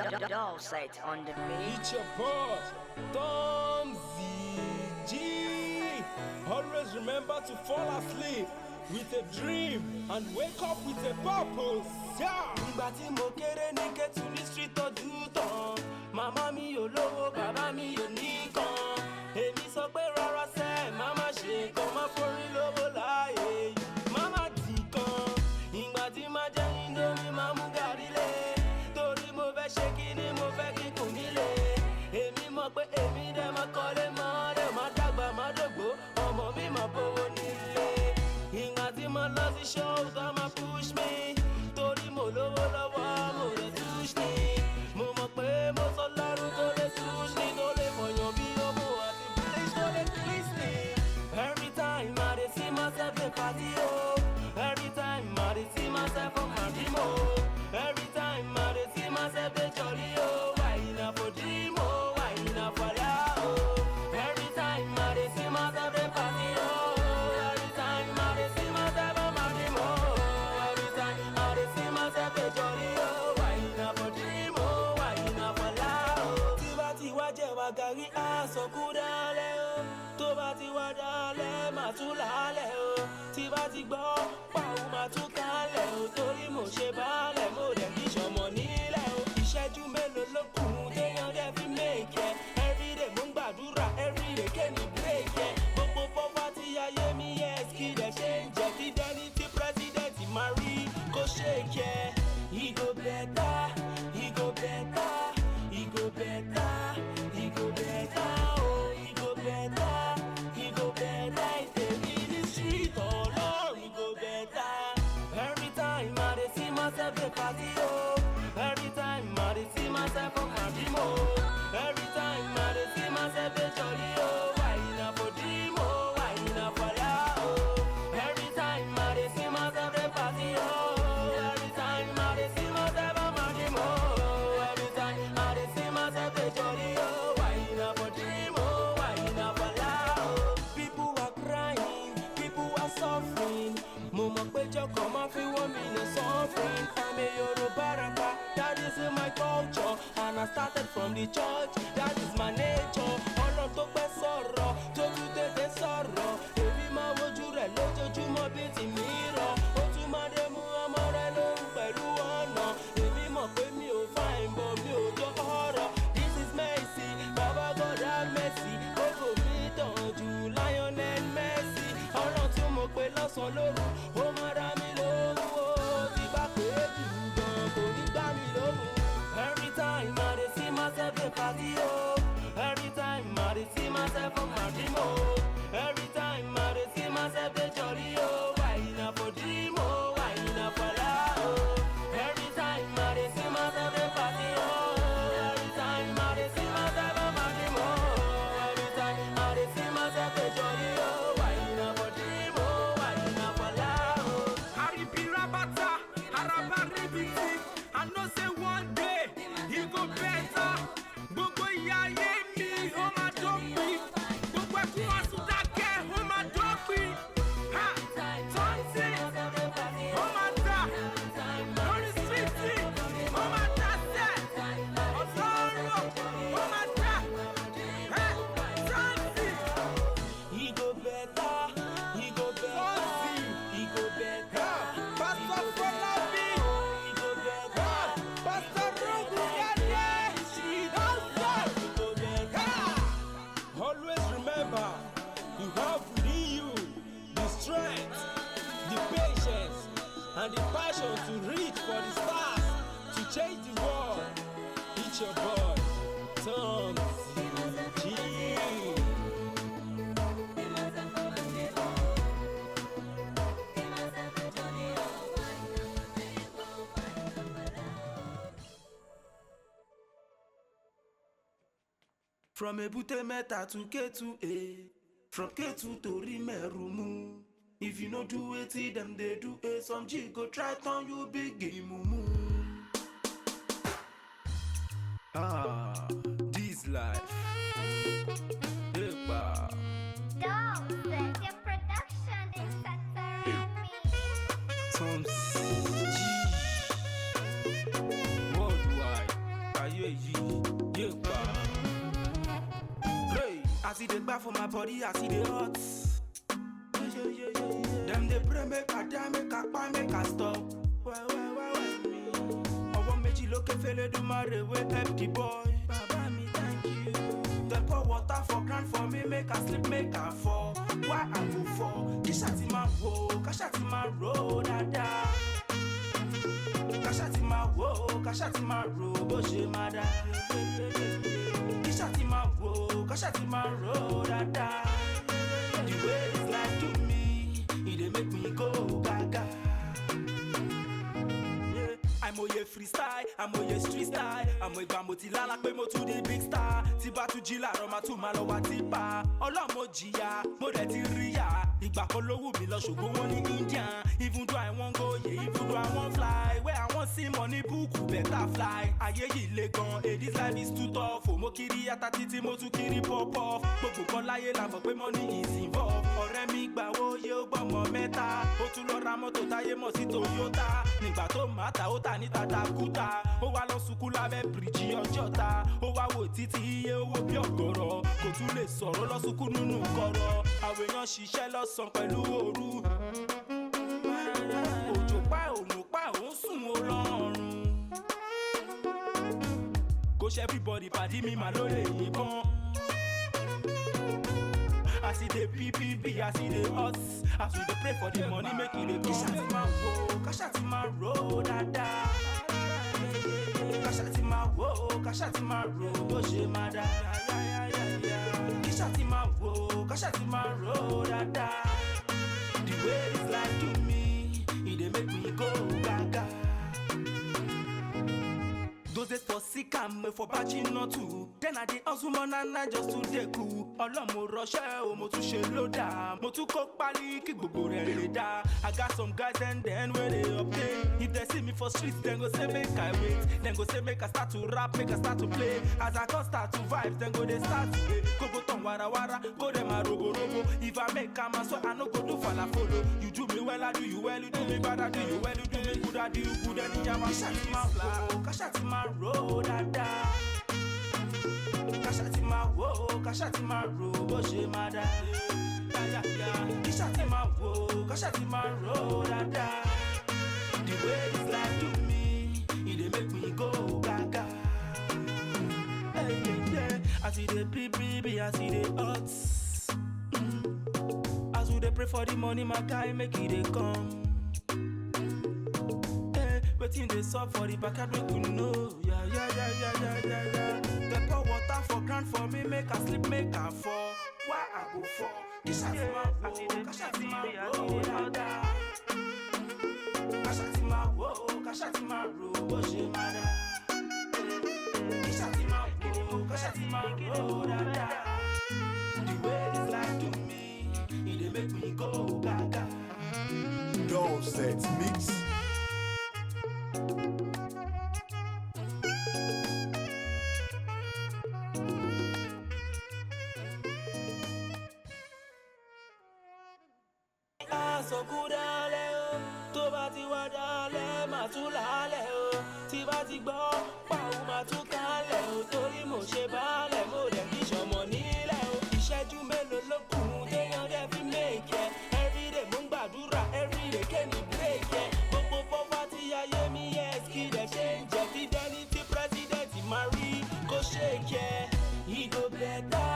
Doll set on the beat. It's your boss, Tom ZG. Always remember to fall asleep with a dream and wake up with a purpose. Yeah. Ìgbà tí mo kéré ní Kétu ní street tọ́jú tán. Màmá mi ò lówó, bàbá mi ò níkan. Èmi sọ pé rárá sẹ́, màmá ṣe nǹkan, má forí lówó láàyè. Màmá dì kan. Ìgbà tí má jẹ Indomie, má mú gàrí lé. Torí mo fẹ́ ṣe kíní, mo fẹ́ kíkùn nílé. Èmi mọ̀ pé èmi dẹ̀ máa kọ́lé mọ́, dẹ̀ máa dàgbà, máa dògbó. Ọmọ mi máa bówó nílé. Ìgbà tí mo lọ sí show, tó máa push me. Torí mo lówó lọ́wọ́, mo lè touch me. Mo mọ̀ pé mo sọ lọ́rùn tó lè touch me. Tó lè mọ̀yàn bí ọmọ àti bleach tó lè twist me. Every time I dey see myself in party, oh. Every time I dey see myself on my dream, oh. Every time I dey see myself dey jolly, oh. Why not for dream, oh? Why not for love, oh? Every time I dey see myself dey party, oh. Every time I dey see myself on my dream, oh. Every time I dey see myself dey jolly, oh. Why not for dream, oh? Why not for love, oh? Tí bá ti wá jẹ́ wá gàrí, aṣọ kú dálẹ̀, oh. Tó bá ti wá dálẹ̀, màá tún lálẹ́, oh. Tí bá ti gbọ́ pàwọ́, màá tún kálẹ̀, oh. Torí mo ṣe bálẹ̀, mo dẹ̀ kí ṣọmọ nílẹ̀, oh. Ìṣẹ́jú mélòó ló kù téèyàn dẹ̀ fi make it. Everyday mo ń gbàdúrà, everyday kémi break it. Gbogbo poverty ayé mi, yes, kí dẹ̀ ṣe ń jẹ́ kí dẹ́ni tí president máa rí kó shake it. He go better, he go better, he go better, he go better, oh, he go better, he go better. If they in the street, oh Lord, he go better. Every time I dey see myself dey party, oh. Every time I dey see myself on my dream, oh. Every time I dey see myself dey jolly, oh. Why not for dream, oh? Why not for love, oh? Every time I dey see myself dey party, oh. Every time I dey see myself on my dream, oh. Every time I dey see myself dey jolly, oh. Why not for dream, oh? Why not for love, oh? People are crying, people are suffering. Mo mọ̀ pé jọkọ̀ máa fi wọ́n mi lè suffering. I'm a Yorùbá rapper, that is in my culture. And I started from the church, that is my nature. Ọ̀nà tó pẹ́ sọ̀rọ̀, tó tún tètè sọ̀rọ̀. Èmi máa wojú rẹ̀ lójoojúmọ́ bí ti mi rọ̀. Ó tún máa dé mú ọmọ rẹ̀ lóhùn pẹ̀lú ọ̀nà. Èmi mọ̀ pé mi ò fine but mi ò jọ ọ̀rọ̀. This is Messi, Baba God have mercy. Gbogbo mi tàn jù Lionel Messi. Ọ̀rọ̀ tí mo pè lọ́sàn-án lóru, ó máa dá mi lóhùn o. Tí bá pè é jù gan, kò ní gbá mi lóhùn. Every time I dey see myself dey party, oh. Every time I dey see myself on my dream, oh. Every time I dey see myself dey jolly, oh. Why not for dream, oh? Why not for love, oh? Every time I dey see myself dey party, oh. Every time I dey see myself on my dream, oh. Every time I dey see myself dey jolly, oh. Why not for dream, oh? Why not for love, oh? Aribi rabata, araba ribiti. I know say one day he go better. Gbogbo ìyà ayé mi, ó máa dópin. Gbogbo ẹkún àsùndákẹ́, ó máa dópin. Ha! Tọ́ntì, ó máa dà. Lórí síìtì, ó máa dà sẹ́. Ọ̀sọ́rọ̀, ó máa dà. Tọ́ntì. He go better, he go better, he go better. Pastor Fọlábí, He go better. Pastor Ruguyade, Pastor. He go better. Always remember, you have within you the strength, the patience, and the passion to reach for the stars, to change the world. It's your boy, Tom ZG. From Ebute Meta to Ketu, eh. From Ketu to Rimerumu. If you no do it, them they do it. Some G go try turn you big mumu. Ah, this life. Epa. Doll set your production is set around me. Tom ZG. Worldwide. ayé yìí yé pa. Hey, I see the back for my body, I see the hot. Them they pray make I die, make I buy, make I stop. Why me? Ọwọ́ méjì lókè fẹ́lẹ́ do my way, help the boy. Baba me thank you. They pour water for ground for me, make I sleep, make I fall. Why I go for? Kishati ma wo, kashati ma ro, dada. Kashati ma wo, kashati ma ro, bo she ma da. Kishati ma wo, kashati ma ro, dada. The way it's like to me, it dey make me go gaga. Yeah, I'm oye freestyle, I'm oye street style, I'm oye gbàmòtìlá la pé mo tún di big star. Tí bá tún jí làárọ̀ máa tún máa lọ wá tipa. Ọlọ́mọ jìyà, mo dẹ̀ ti rí yà. Ìgbà kan ló wù mí lọ ṣògo wọn ní India. Even though I wan go, yeah, even though I wan fly. Where I wan see money book, better fly. Ayé yìí le gan, this life is too tough. Mo kiri ata títí mo tún kiri pop off. Gbogbo kan láyé la mọ̀ pé money is involved. Ọ̀rẹ́ mi gbà wo yé ó gbọ́mọ mẹ́ta. Ó tún lọ ra mọ́tò táyé mọ̀ sí Toyota. Nígbà tó máa ta ó tà ní Tatakuta. Ó wá lọ sunkún lábẹ́ bíríjì Ọjọ́ta. Ó wá wò títí iye owó bí ọ̀gọ̀rọ̀. Kò tún lè sọ̀rọ̀ lọ sunkún nínú kọ̀rọ̀. Àwọn èèyàn ṣiṣẹ́ lọ́sàn pẹ̀lú òru. Òjò pa òun pa òun sùn ó lọ́rùn. Kò ṣe everybody pàdí mi mà ló lè yìnbọn. I see the PPP, I see the us. As we dey pray for the money, make it dey come. Kashati ma wo, kashati ma ro, dada. Kashati ma wo, kashati ma ro, bo she ma da. Kashati ma wo, kashati ma ro, dada. The way it's like to me, it dey make me go gaga. Those days for sick and me for batching not too. Then I dey hustle man and I just to dey cool. Ọlọ́mọ rọṣẹ́ o mo tún ṣe lódà. Mo tún kó pálí kí gbogbo rẹ̀ lè dá. I got some guys and then when they update. If they see me for streets, then go say make I wait. Then go say make I start to rap, make I start to play. As I come start to vibes, then go they start to play. Go turn wara wara, go dem a robo robo. If I make a man, so I no go do follow. You do me well, I do you well. You do me bad, I do you well. You do me good, I do you good. And you kashati ma wo, kashati ma ro, dada. Kashati ma wo, kashati ma ro, bo she ma da. Kashati ma wo, kashati ma ro, dada. The way it's like to me, it dey make me go gaga. Hey, yeah, yeah. I see the BBB, I see the odds. As we dey pray for the money, my guy make it dey come. Hey, waiting they solve for the backyard, we could know. Yeah. They pour water for ground for me, make I sleep, make I fall. Why I go for? Kashati ma wo, kashati ma ro, dada. Kashati ma wo, kashati ma ro, bo she ma da. Kashati ma wo, kashati ma ro, dada. The way it's like to me, it dey make me go gaga. Dubstep Mix. Sọkú dálẹ̀ o, tó bá ti wá dálẹ̀ máa tún lálẹ̀ o. Tí bá ti gbọ́ pàwọ́ máa tún kálẹ̀ o. Torí mo ṣe bálẹ̀ mo dẹ̀ kí ṣọmọ nílẹ̀ o. Ìṣẹ́jú mélòó ló kù téèyàn dẹ̀ fi méèkẹ́. Everyday mo ń gbàdúrà, everyday kéènì bírèkẹ́. Gbogbo poverty ayé mi yes kí dẹ̀ ṣe ń jẹ́. Fidelity president máa rí kó ṣe kẹ́. He go better.